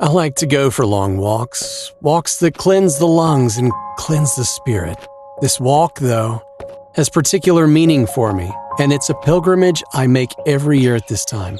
I like to go for long walks, walks that cleanse the lungs and cleanse the spirit. This walk, though, has particular meaning for me, and it's a pilgrimage I make every year at this time.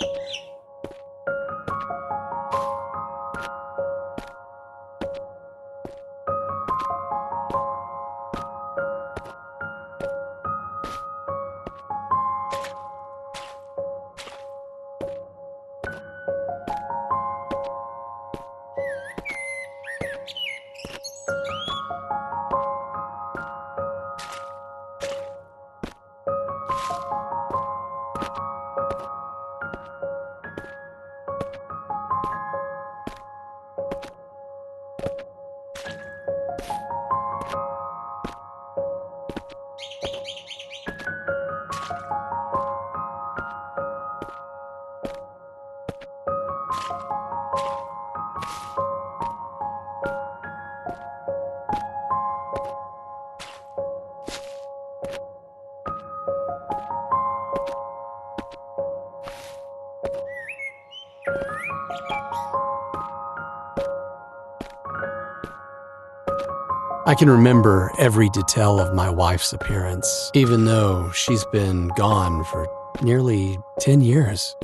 I can remember every detail of my wife's appearance, even though she's been gone for nearly 10 years.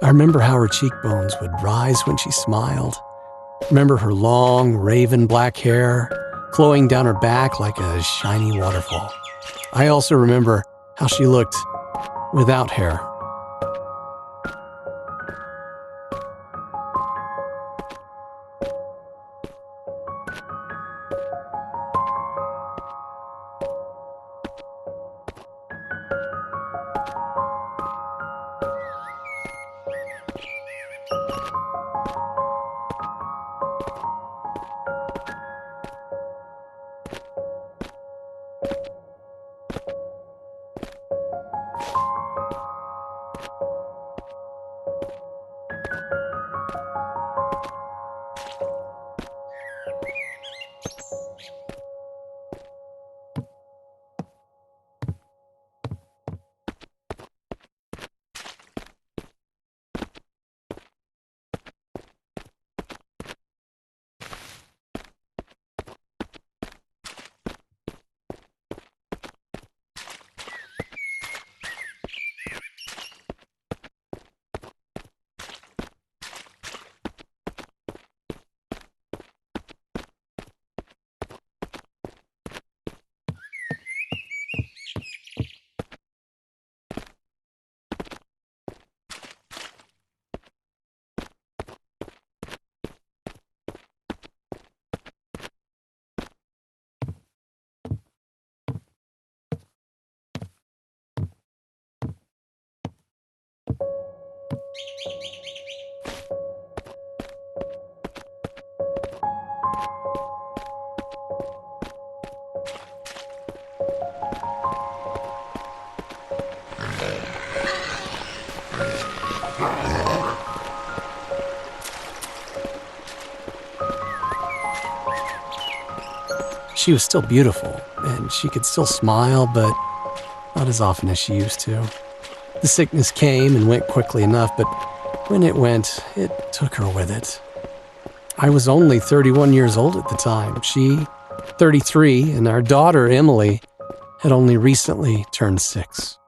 I remember how her cheekbones would rise when she smiled. Remember her long, raven black hair flowing down her back like a shiny waterfall. I also remember how she looked without hair. She was still beautiful, and she could still smile, but not as often as she used to. The sickness came and went quickly enough, but when it went, it took her with it. I was only 31 years old at the time. She, 33, and our daughter, Emily, had only recently turned 6.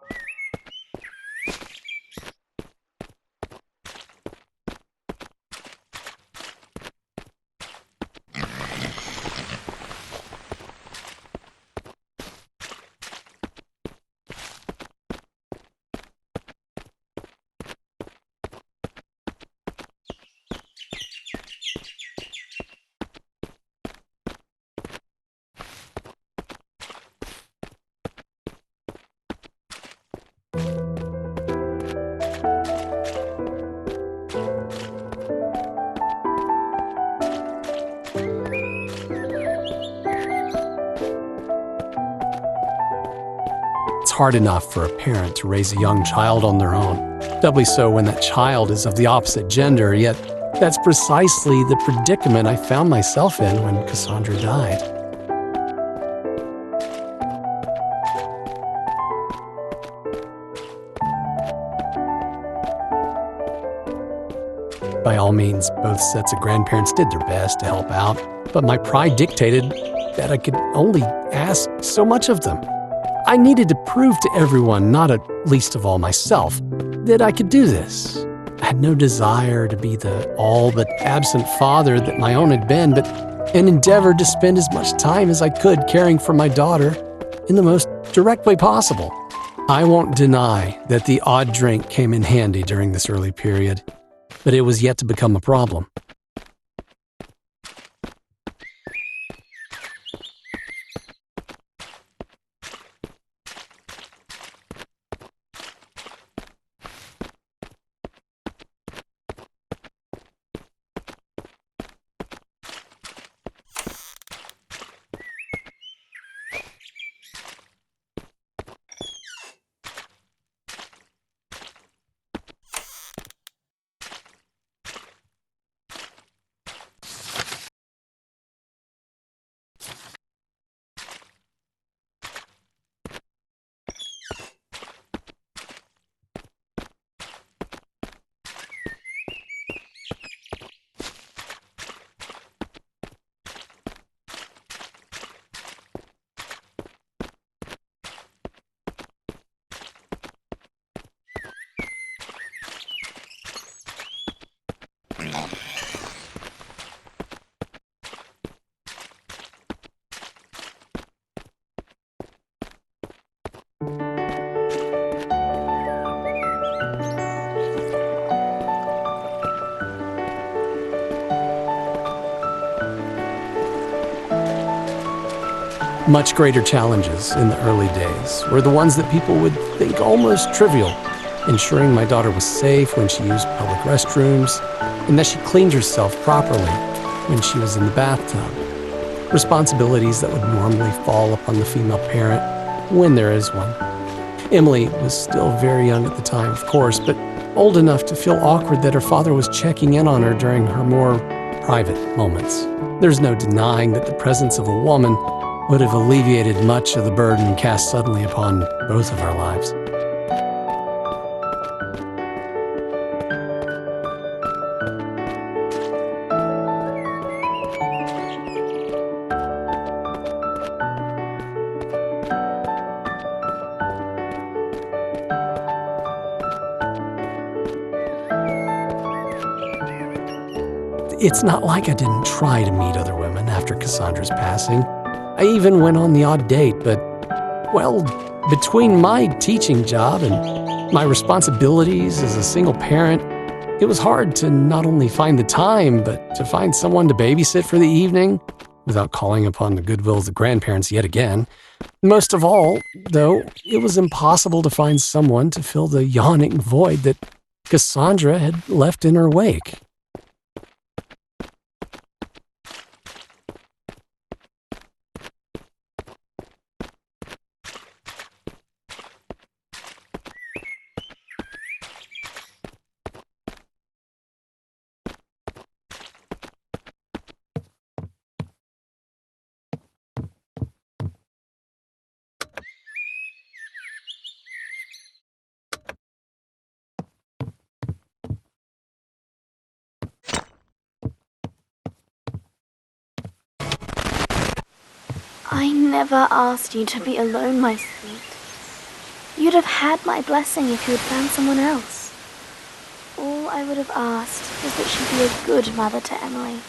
It's hard enough for a parent to raise a young child on their own, doubly so when that child is of the opposite gender, yet that's precisely the predicament I found myself in when Cassandra died. By all all means, both sets of grandparents did their best to help out, but my pride dictated that I could only ask so much of them. I needed to prove to everyone, not at least of all myself, that I could do this. I had no desire to be the all but absent father that my own had been, but an endeavor to spend as much time as I could caring for my daughter in the most direct way possible. I won't deny that the odd drink came in handy during this early period, but it was yet to become a problem. Much greater challenges in the early days were the ones that people would think almost trivial, ensuring my daughter was safe when she used public restrooms and that she cleaned herself properly when she was in the bathtub. Responsibilities that would normally fall upon the female parent when there is one. Emily was still very young at the time, of course, but old enough to feel awkward that her father was checking in on her during her more private moments. There's no denying that the presence of a woman would have alleviated much of the burden cast suddenly upon both of our lives. It's not like I didn't try to meet other women after Cassandra's passing. I even went on the odd date, but, well, between my teaching job and my responsibilities as a single parent, it was hard to not only find the time, but to find someone to babysit for the evening without calling upon the goodwill of the grandparents yet again. Most of all, though, it was impossible to find someone to fill the yawning void that Cassandra had left in her wake. I never asked you to be alone, my sweet. You'd have had my blessing if you had found someone else. All I would have asked was that she be a good mother to Emily.